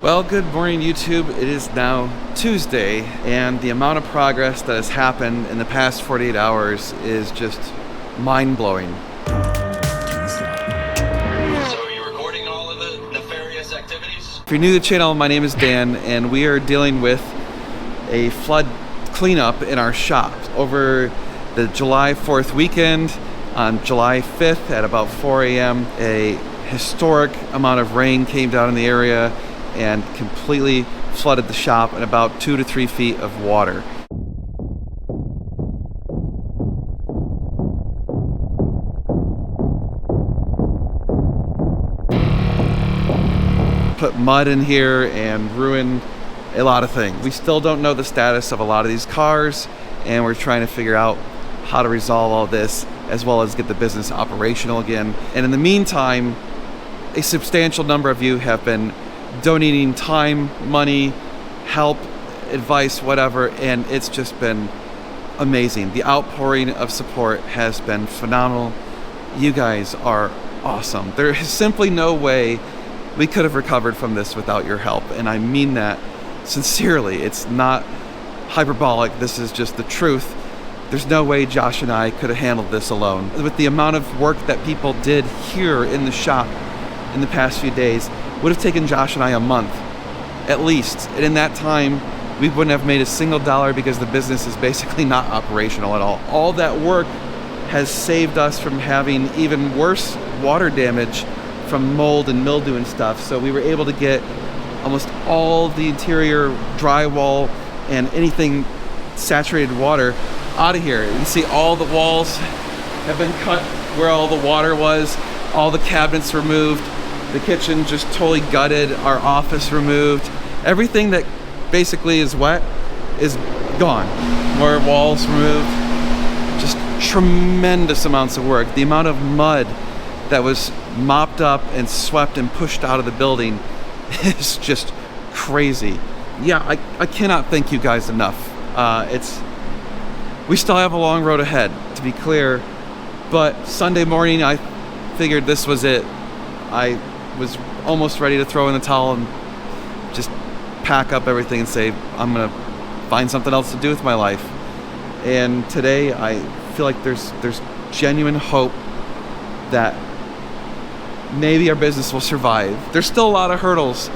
Well, good morning, YouTube. It is now Tuesday, and the amount of progress that has happened in the past 48 hours is just mind-blowing. So are you recording all of the nefarious activities? If you're new to the channel, my name is Dan, and we are dealing with a flood cleanup in our shop. Over the July 4th weekend, on July 5th at about 4 a.m., a historic amount of rain came down in the area and completely flooded the shop in about 2 to 3 feet of water. Put mud in here and ruined a lot of things. We still don't know the status of a lot of these cars, and we're trying to figure out how to resolve all this as well as get the business operational again. And in the meantime, a substantial number of you have been donating time, money, help, advice, whatever, and it's just been amazing. The outpouring of support has been phenomenal. You guys are awesome. There is simply no way we could have recovered from this without your help, and I mean that sincerely. It's not hyperbolic. This is just the truth. There's no way Josh and I could have handled this alone. With the amount of work that people did here in the shop in the past few days, would have taken Josh and I a month, at least. And in that time, we wouldn't have made a single dollar because the business is basically not operational at all. All that work has saved us from having even worse water damage from mold and mildew and stuff. So we were able to get almost all the interior drywall and anything saturated water out of here. You can see all the walls have been cut where all the water was, all the cabinets removed. The kitchen just totally gutted, our office removed. Everything that basically is wet is gone. More walls removed. Just tremendous amounts of work. The amount of mud that was mopped up and swept and pushed out of the building is just crazy. Yeah, I cannot thank you guys enough. We still have a long road ahead, to be clear, but Sunday morning I figured this was it. I was almost ready to throw in the towel and just pack up everything and say, I'm gonna find something else to do with my life. And today I feel like there's genuine hope that maybe our business will survive. There's still a lot of hurdles.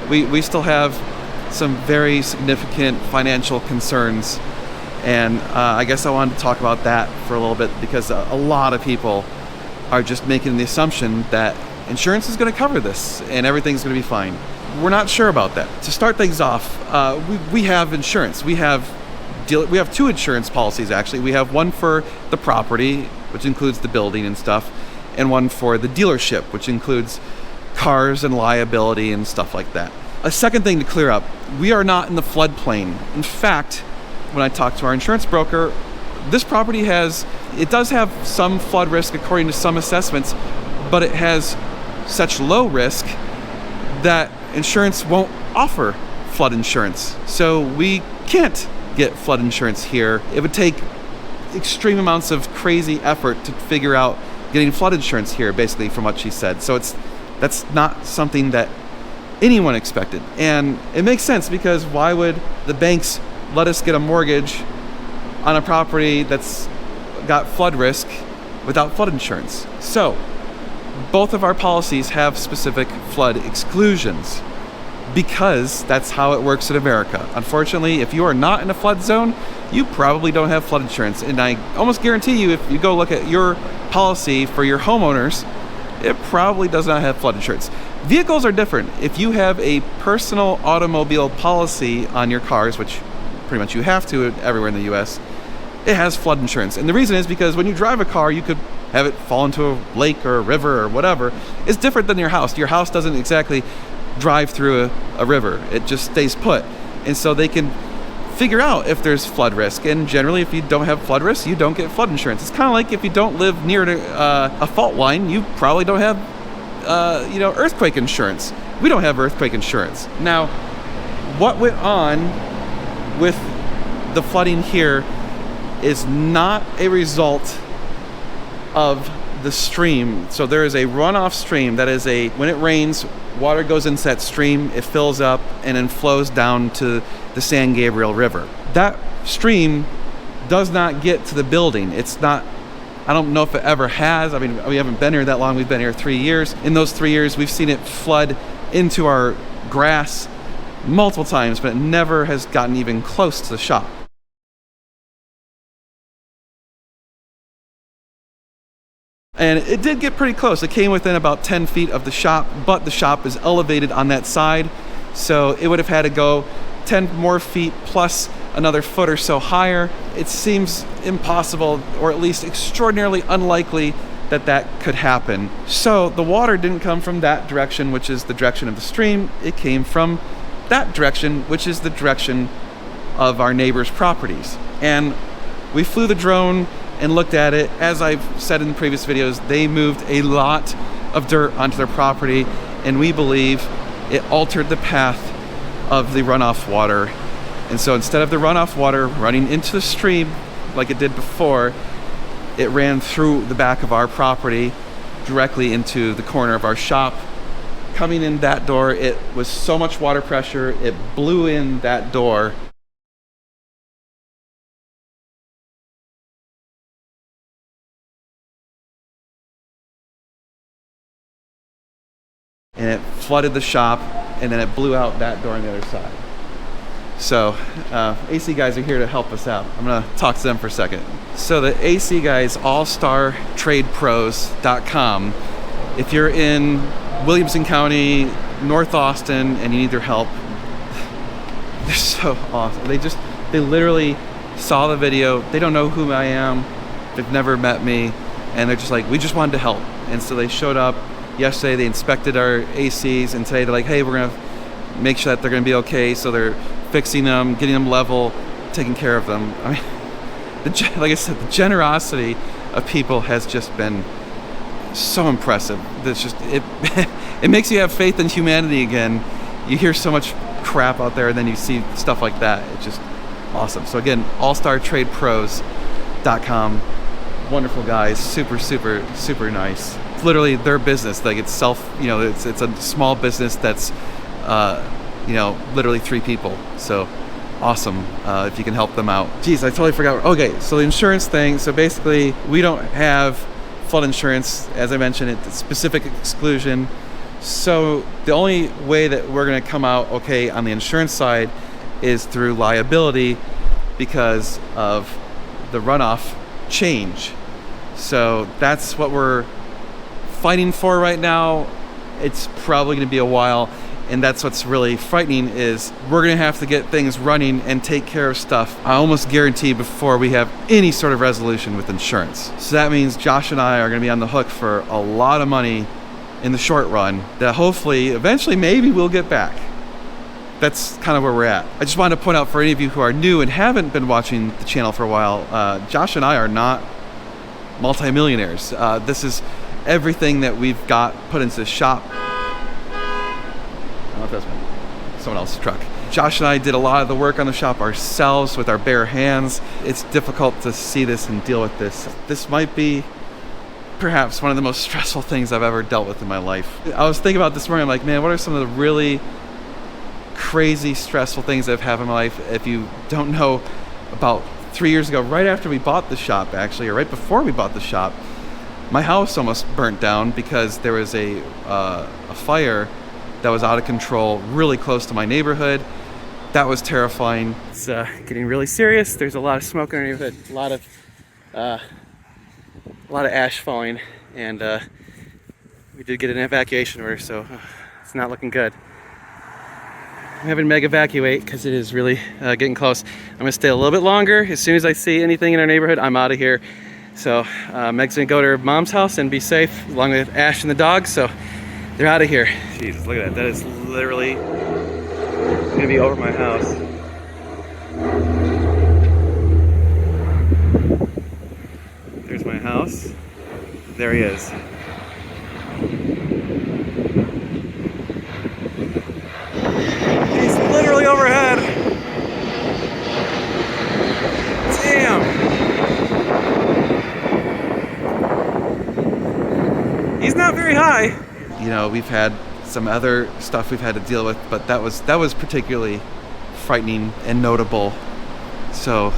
We still have some very significant financial concerns, and I guess I wanted to talk about that for a little bit because a lot of people are just making the assumption that insurance is going to cover this and everything's going to be fine. We're not sure about that. To start things off, we have insurance. We have two insurance policies, actually. We have one for the property, which includes the building and stuff, and one for the dealership, which includes cars and liability and stuff like that. A second thing to clear up, we are not in the floodplain. In fact, when I talked to our insurance broker, this property does have some flood risk according to some assessments, but it has such low risk that insurance won't offer flood insurance. So we can't get flood insurance here. It would take extreme amounts of crazy effort to figure out getting flood insurance here, basically, from what she said. So that's not something that anyone expected. And it makes sense, because why would the banks let us get a mortgage on a property that's got flood risk without flood insurance? So both of our policies have specific flood exclusions because that's how it works in America. Unfortunately, if you are not in a flood zone, you probably don't have flood insurance. And I almost guarantee you, if you go look at your policy for your homeowners, it probably does not have flood insurance. Vehicles are different. If you have a personal automobile policy on your cars, which pretty much you have to everywhere in the US, it has flood insurance. And the reason is because when you drive a car, you could have it fall into a lake or a river or whatever. It's different than your house. Your house doesn't exactly drive through a river. It just stays put. And so they can figure out if there's flood risk. And generally, if you don't have flood risk, you don't get flood insurance. It's kind of like if you don't live near a fault line, you probably don't have earthquake insurance. We don't have earthquake insurance. Now, what went on with the flooding here is not a result of the stream. So there is a runoff stream that is when it rains, water goes into that stream, it fills up, and then flows down to the San Gabriel River. That stream does not get to the building. It's not, I don't know if it ever has. I mean, we haven't been here that long. We've been here 3 years. In those 3 years, we've seen it flood into our grass multiple times, but it never has gotten even close to the shop. And it did get pretty close. It came within about 10 feet of the shop, but the shop is elevated on that side. So it would have had to go 10 more feet plus another foot or so higher. It seems impossible, or at least extraordinarily unlikely, that that could happen. So the water didn't come from that direction, which is the direction of the stream. It came from that direction, which is the direction of our neighbors' properties. And we flew the drone and looked at it. As I've said in previous videos, they moved a lot of dirt onto their property, and we believe it altered the path of the runoff water. And so instead of the runoff water running into the stream like it did before, it ran through the back of our property directly into the corner of our shop. Coming in that door, it was so much water pressure, it blew in that door. And it flooded the shop, and then it blew out that door on the other side. So AC guys are here to help us out. I'm gonna talk to them for a second. So the AC guys, allstartradepros.com. If you're in Williamson County, North Austin, and you need their help, they're so awesome. They literally saw the video. They don't know who I am. They've never met me, and they're just like, we just wanted to help. And so they showed up yesterday. They inspected our ACs, and today they're like, hey, we're gonna make sure that they're gonna be okay. So they're fixing them, getting them level, taking care of them. I mean, like I said, the generosity of people has just been so impressive. That's just it. It makes you have faith in humanity again. You hear so much crap out there, and then you see stuff like that. It's just awesome. So again, allstartradepros.com. Wonderful guys, super nice. It's literally their business. Like it's it's a small business that's literally 3 people. So awesome if you can help them out. Geez, I totally forgot. Okay, so the insurance thing. So basically, we don't have flood insurance. As I mentioned, it's a specific exclusion. So the only way that we're going to come out okay on the insurance side is through liability because of the runoff change. So that's what we're fighting for right now. It's probably going to be a while, and that's what's really frightening is we're going to have to get things running and take care of stuff, I almost guarantee, before we have any sort of resolution with insurance. So that means Josh and I are going to be on the hook for a lot of money in the short run that hopefully eventually maybe we'll get back. That's kind of where we're at. I just wanted to point out for any of you who are new and haven't been watching the channel for a while, Josh and I are not multimillionaires. This is everything that we've got put into the shop. I don't know if that's someone else's truck. Josh and I did a lot of the work on the shop ourselves with our bare hands. It's difficult to see this and deal with this. This might be perhaps one of the most stressful things I've ever dealt with in my life. I was thinking about this morning, I'm like, man, what are some of the really crazy stressful things I've had in my life? If you don't know, about 3 years ago, right after we bought the shop actually, or right before we bought the shop, my house almost burnt down because there was a fire that was out of control really close to my neighborhood. That was terrifying. It's getting really serious. There's a lot of smoke in our neighborhood, a lot of ash falling, and we did get an evacuation order, so it's not looking good. I'm having Meg evacuate because it is really getting close. I'm gonna stay a little bit longer. As soon as I see anything in our neighborhood, I'm out of here. So Meg's gonna go to her mom's house and be safe along with Ash and the dog, so they're out of here. Jesus, look at that. That is literally gonna be over my house. There's my house. There he is. He's literally overhead. Damn. He's not very high. You know, we've had some other stuff we've had to deal with, but that was particularly frightening and notable. So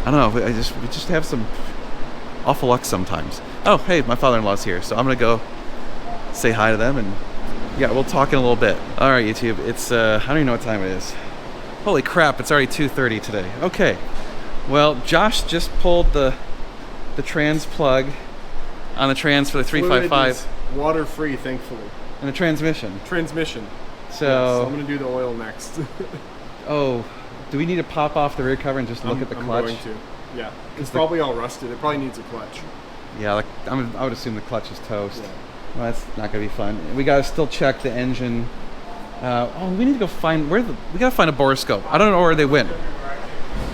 I don't know, we just have some awful luck sometimes. Oh, hey, my father-in-law's here, so I'm gonna go say hi to them, and yeah, we'll talk in a little bit. All right, YouTube, it's I don't even know what time it is. Holy crap, it's already 2:30 today. Okay, well, Josh just pulled the trans plug on the trans for the 355. Water-free, thankfully. And the transmission. So I'm gonna do the oil next. Oh, do we need to pop off the rear cover and just look at the clutch? I'm going to. Yeah, it's probably all rusted. It probably needs a clutch. Yeah, like I would assume the clutch is toast. Yeah. Well, that's not gonna be fun. We gotta still check the engine. We need to go find we gotta find a borescope. I don't know where they went.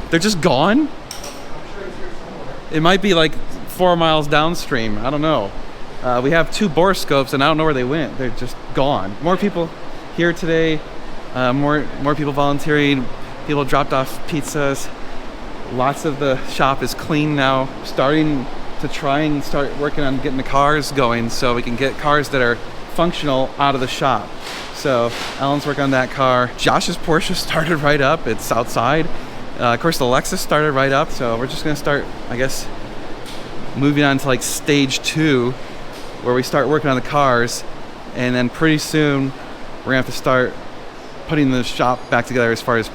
They're just gone. It might be like 4 miles downstream. I don't know. We have 2 borescopes, and I don't know where they went. They're just gone. More people here today. More people volunteering. People dropped off pizzas. Lots of the shop is clean now. Starting to try and start working on getting the cars going, so we can get cars that are functional out of the shop. So Alan's working on that car. Josh's Porsche started right up. It's outside. Of course, the Lexus started right up. So we're just gonna start, I guess, moving on to like stage 2, where we start working on the cars, and then pretty soon we're gonna have to start putting the shop back together, as far as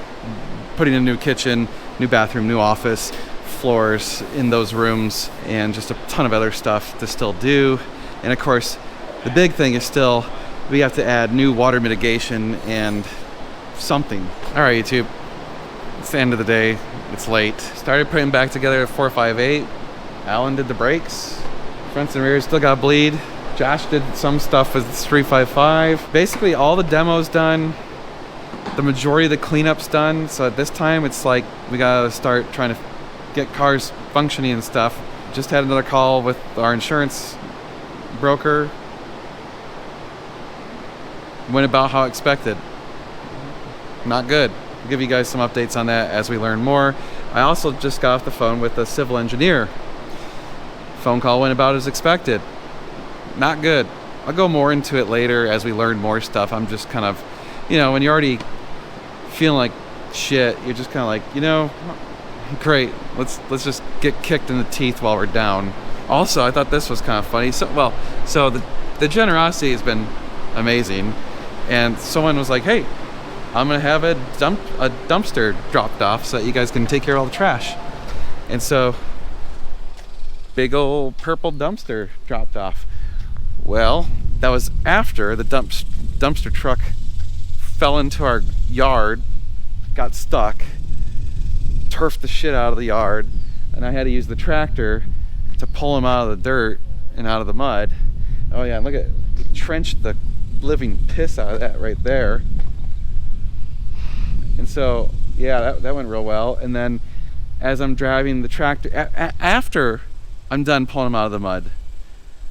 putting a new kitchen, new bathroom, new office, floors in those rooms, and just a ton of other stuff to still do. And of course, the big thing is still we have to add new water mitigation and something. All right, YouTube, it's the end of the day. It's late. Started putting back together a 458. Alan did the brakes. Fronts and rears still got bleed. Josh did some stuff with 355. Basically all the demos done. The majority of the cleanup's done. So at this time, it's like we gotta start trying to get cars functioning and stuff. Just had another call with our insurance broker. Went about how expected. Not good. I'll give you guys some updates on that as we learn more. I also just got off the phone with a civil engineer. Phone call went about as expected. Not good. I'll go more into it later as we learn more stuff. I'm just kind of, when you're already feeling like shit, you're just kind of like, great, let's just get kicked in the teeth while we're down. Also, I thought this was kind of funny. So the generosity has been amazing, and someone was like, hey, I'm gonna have a dumpster dropped off so that you guys can take care of all the trash. And so big old purple dumpster dropped off. Well, that was after the dumpster truck fell into our yard, got stuck, turfed the shit out of the yard, and I had to use the tractor to pull him out of the dirt and out of the mud. Oh yeah, look at, trenched the living piss out of that right there. And so yeah, that went real well. And then as I'm driving the tractor, after I'm done pulling him out of the mud,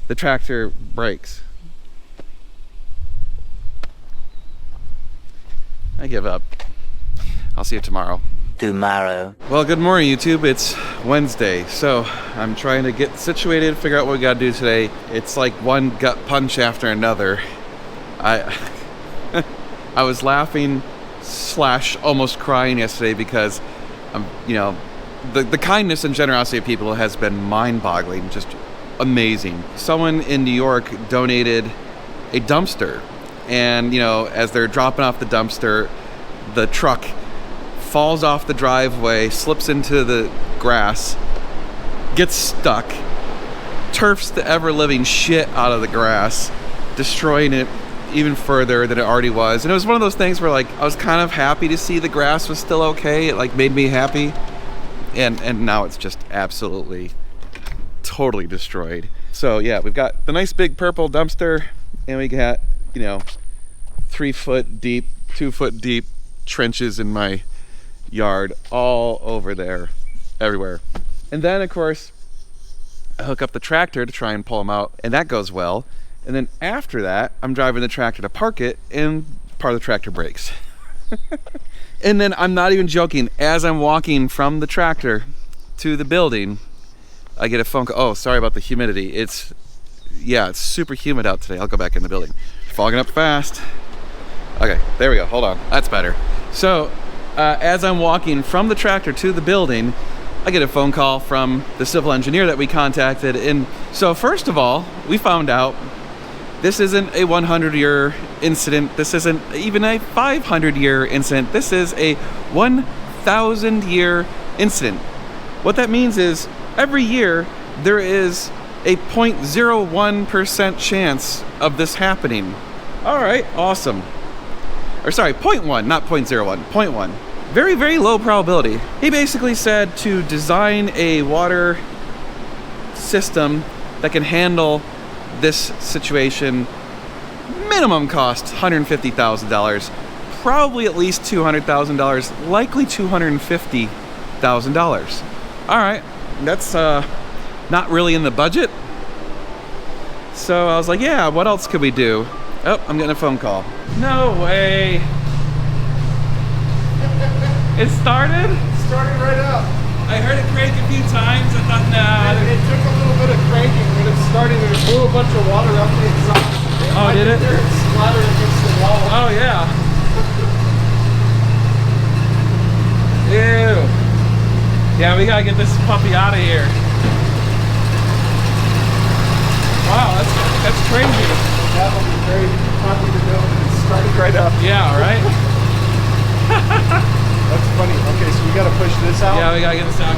the tractor brakes. I give up. I'll see you tomorrow. Well, good morning, YouTube. It's Wednesday, so I'm trying to get situated, figure out what we gotta do today. It's like one gut punch after another. I was laughing / almost crying yesterday because the kindness and generosity of people has been mind-boggling, just amazing. Someone in New York donated a dumpster, and as they're dropping off the dumpster, the truck falls off the driveway, slips into the grass, gets stuck, turfs the ever-living shit out of the grass, destroying it even further than it already was. And it was one of those things where I was kind of happy to see the grass was still okay. It made me happy. And now it's just absolutely totally destroyed. So yeah, we've got the nice big purple dumpster, and we got 3 foot deep, 2 foot deep trenches in my yard all over there, everywhere. And then of course I hook up the tractor to try and pull them out, and that goes well. And then after that, I'm driving the tractor to park it, and part of the tractor breaks. And then I'm not even joking, as I'm walking from the tractor to the building, I get a phone call. Oh, sorry about the humidity. It's super humid out today. I'll go back in the building. fogging up fast. Okay, there we go. Hold on. That's better. So, as I'm walking from the tractor to the building, I get a phone call from the civil engineer that we contacted. And so, first of all, we found out this isn't a 100-year incident. This isn't even a 500-year incident. This is a 1,000-year incident. What that means is every year there is a 0.01% chance of this happening. All right, awesome. Or sorry, 0.1, not 0.01, 0.1. Very, very low probability. He basically said to design a water system that can handle this situation, minimum cost $150,000, probably at least $200,000, likely $250,000. All right, that's not really in the budget. So I was like, yeah, what else could we do? Oh, I'm getting a phone call. No way. It started? It started right up. I heard it crank a few times. I thought, nah. It took a little bit of cranking, but it started and it blew a bunch of water up the exhaust. Oh, did it? It splattered against the wall. Oh, yeah. Ew. Yeah, we gotta get this puppy out of here. Wow, that's crazy. That will be very happy to know that it started right up. Yeah, right? That's funny. Okay, so we gotta push this out. Yeah, we gotta get this out,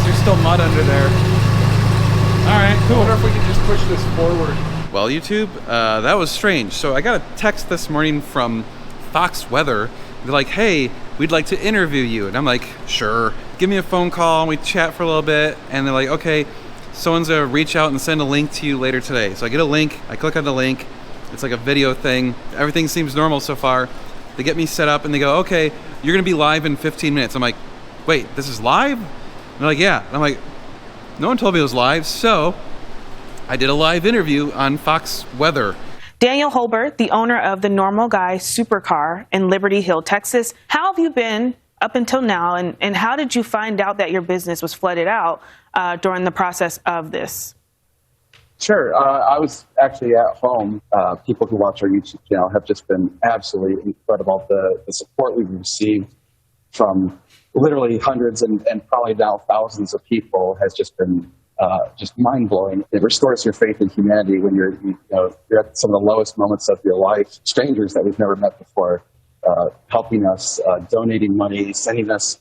There's still mud under there. All right, I cool. wonder if we could just push this forward. Well, YouTube, that was strange. So I got a text this morning from Fox Weather. They're like, hey, we'd like to interview you. And I'm like, sure. Give me a phone call and we chat for a little bit. And they're like, okay, someone's gonna reach out and send a link to you later today. So I get a link, I click on the link. It's like a video thing. Everything seems normal so far. They get me set up and they go, okay, you're gonna be live in 15 minutes. I'm like, wait, this is live? And they're like, yeah. And I'm like, no one told me it was live. So I did a live interview on Fox Weather. Daniel Holbert, the owner of the Normal Guy Supercar in Liberty Hill, Texas. How have you been up until now, and how did you find out that your business was flooded out during the process of this? Sure. I was actually at home. People who watch our YouTube channel have just been absolutely incredible. The support we've received from literally hundreds and probably now thousands of people has just been just mind-blowing. It restores your faith in humanity when you're at some of the lowest moments of your life. Strangers that we've never met before helping us, donating money, sending us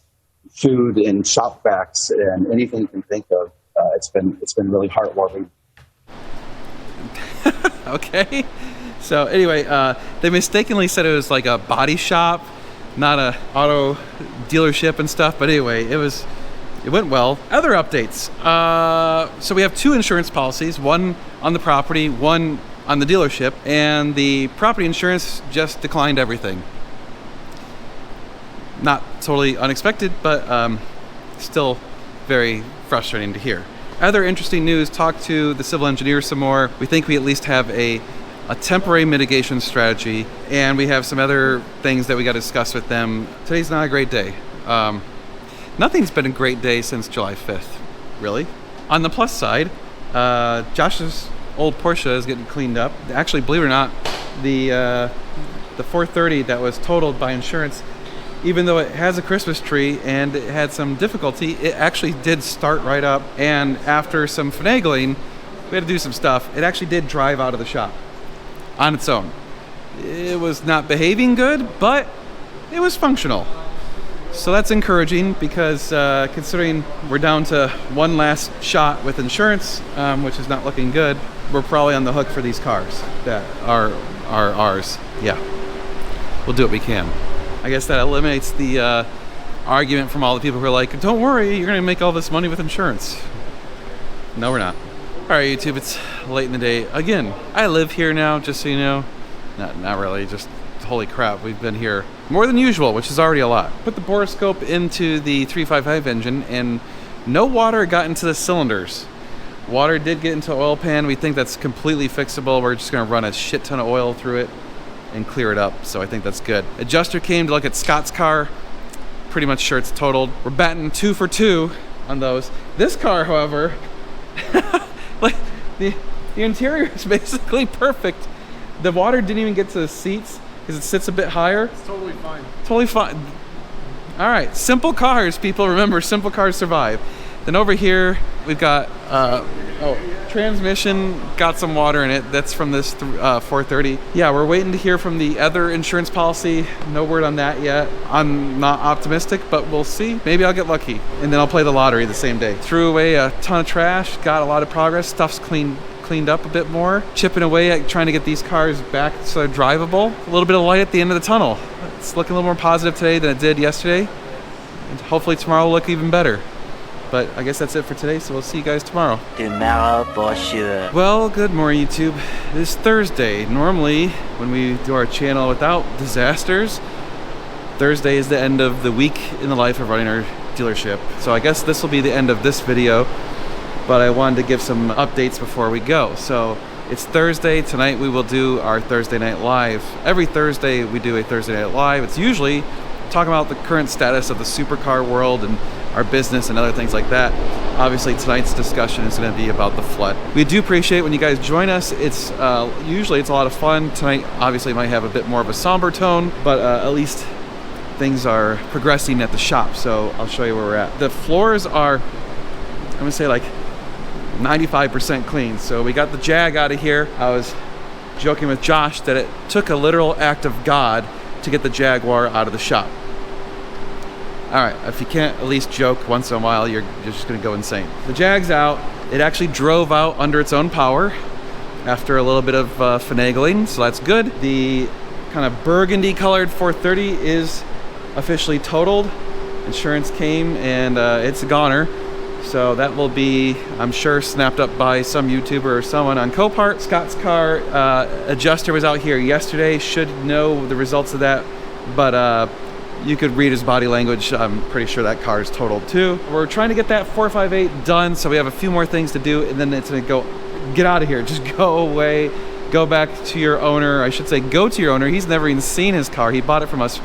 food and shop vacs and anything you can think of. It's been really heartwarming. Okay. So anyway, they mistakenly said it was like a body shop, not a auto dealership and stuff. But anyway, it went well. Other updates. So we have 2 insurance policies, one on the property, one on the dealership, and the property insurance just declined everything. Not totally unexpected, but still very frustrating to hear. Other interesting news, talked to the civil engineer some more. We think we at least have a temporary mitigation strategy, and we have some other things that we got to discuss with them. Today's not a great day. Nothing's been a great day since July 5th, really. On the plus side, Josh's old Porsche is getting cleaned up. Actually, believe it or not, the 430 that was totaled by insurance, even though it has a Christmas tree and it had some difficulty, it actually did start right up. And after some finagling, we had to do some stuff. It actually did drive out of the shop on its own. It was not behaving good, but it was functional. So that's encouraging because considering we're down to one last shot with insurance, which is not looking good, we're probably on the hook for these cars that are ours. Yeah, we'll do what we can. I guess that eliminates the argument from all the people who are like, don't worry, you're going to make all this money with insurance. No, we're not. All right, YouTube, it's late in the day. Again, I live here now, just so you know. Not really, just holy crap, we've been here more than usual, which is already a lot. Put the borescope into the 355 engine, and no water got into the cylinders. Water did get into oil pan. We think that's completely fixable. We're just going to run a shit ton of oil through it and clear it up, so I think that's good. Adjuster came to look at Scott's car. Pretty much sure it's totaled. We're batting 2 for 2 on those. This car, however, like the interior is basically perfect, The water didn't even get to the seats because it sits a bit higher. It's totally fine. Totally fine. All right, simple cars, people. Remember, simple cars survive. Then over here, we've got, transmission, got some water in it. That's from this 430. Yeah, we're waiting to hear from the other insurance policy. No word on that yet. I'm not optimistic, but we'll see. Maybe I'll get lucky. And then I'll play the lottery the same day. Threw away a ton of trash, got a lot of progress. Stuff's cleaned up a bit more. Chipping away at trying to get these cars back so they're drivable. A little bit of light at the end of the tunnel. It's looking a little more positive today than it did yesterday. And hopefully tomorrow will look even better. But I guess that's it for today, so we'll see you guys tomorrow. Tomorrow for sure. Well, good morning, YouTube. It is Thursday. Normally, when we do our channel without disasters, Thursday is the end of the week in the life of running our dealership. So I guess this will be the end of this video, but I wanted to give some updates before we go. So it's Thursday. Tonight we will do our Thursday Night Live. Every Thursday we do a Thursday Night Live. It's usually talking about the current status of the supercar world and our business and other things like that. Obviously tonight's discussion is going to be about the flood. We do appreciate when you guys join us. It's usually it's a lot of fun. Tonight obviously might have a bit more of a somber tone, but at least things are progressing at the shop, so I'll show you where we're at. The floors are, I'm gonna say, like 95% clean. So we got the Jag out of here. I was joking with Josh that it took a literal act of God to get the Jaguar out of the shop. All right, if you can't at least joke once in a while, you're just gonna go insane. The Jag's out. It actually drove out under its own power after a little bit of finagling, so that's good. The kind of burgundy colored 430 is officially totaled. Insurance came and it's a goner. So that will be, I'm sure, snapped up by some YouTuber or someone on Copart. Scott's car adjuster was out here yesterday. Should know the results of that, but you could read his body language. I'm pretty sure that car is totaled too. We're trying to get that 458 done, so we have a few more things to do, and then it's gonna go, get out of here, just go away, go back to your owner. I should say go to your owner. He's never even seen his car. He bought it from us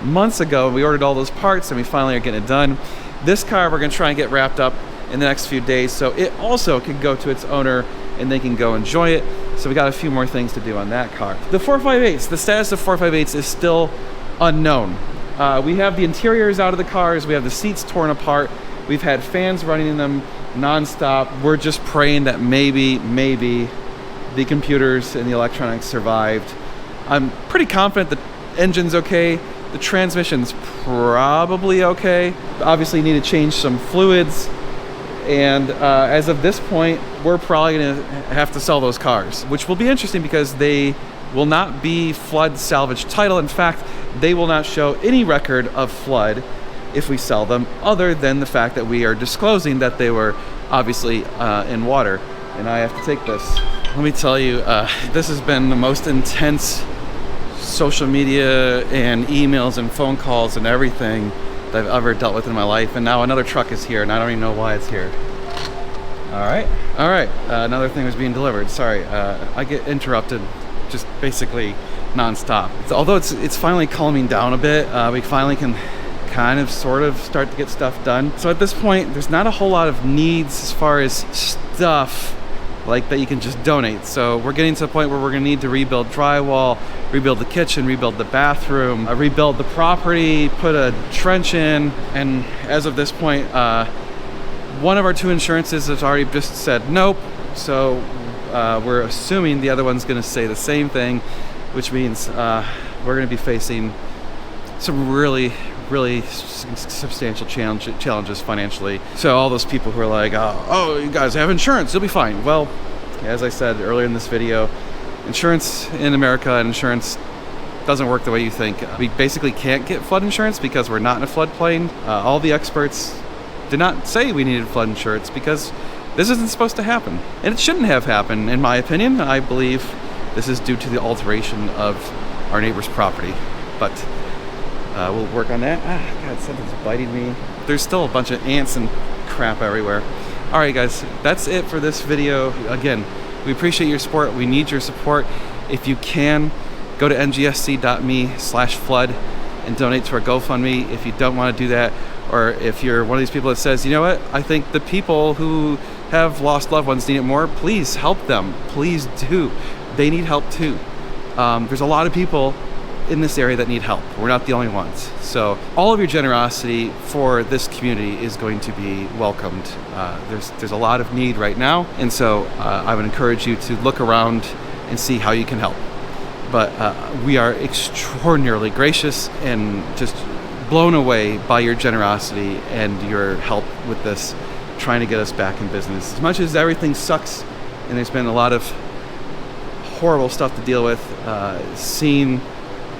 months ago. We ordered all those parts and we finally are getting it done. This car we're gonna try and get wrapped up in the next few days, so it also can go to its owner and they can go enjoy it. So we got a few more things to do on that car. The 458s, the status of 458s is still unknown. We have the interiors out of the cars, we have the seats torn apart, we've had fans running in them non-stop. We're just praying that maybe the computers and the electronics survived. I'm pretty confident the engine's okay. The transmission's probably okay. Obviously need to change some fluids. And as of this point, we're probably gonna have to sell those cars, which will be interesting because they will not be flood salvage title. In fact, they will not show any record of flood if we sell them, other than the fact that we are disclosing that they were obviously in water. And I have to take this. Let me tell you, this has been the most intense social media and emails and phone calls and everything that I've ever dealt with in my life. And now another truck is here and I don't even know why it's here. All right, another thing was being delivered. Sorry, I get interrupted just basically non-stop. Although it's finally calming down a bit, we finally can kind of sort of start to get stuff done. So at this point, there's not a whole lot of needs as far as stuff like that you can just donate. So we're getting to the point where we're gonna need to rebuild drywall, rebuild the kitchen, rebuild the bathroom, rebuild the property, put a trench in. And as of this point, one of our two insurances has already just said nope. So we're assuming the other one's gonna say the same thing, which means we're gonna be facing some really substantial challenges financially. So all those people who are like, oh, you guys have insurance, you'll be fine. Well, as I said earlier in this video, insurance in America and insurance doesn't work the way you think. We basically can't get flood insurance because we're not in a floodplain. All the experts did not say we needed flood insurance because this isn't supposed to happen. And it shouldn't have happened, in my opinion. I believe this is due to the alteration of our neighbor's property. But we'll work on that. God, something's biting me. There's still a bunch of ants and crap everywhere. All right, guys, that's it for this video. Again, we appreciate your support. We need your support. If you can, go to ngsc.me/flood and donate to our GoFundMe. If you don't want to do that, or if you're one of these people that says, you know what, I think the people who have lost loved ones need it more, please help them. Please do. They need help too. There's a lot of people in this area that need help. We're not the only ones. So all of your generosity for this community is going to be welcomed. There's a lot of need right now, and so I would encourage you to look around and see how you can help. But we are extraordinarily gracious and just blown away by your generosity and your help with this, trying to get us back in business. As much as everything sucks and there's been a lot of horrible stuff to deal with, seeing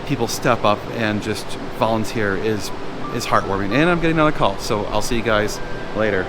people step up and just volunteer is heartwarming. And I'm getting another call, so I'll see you guys later.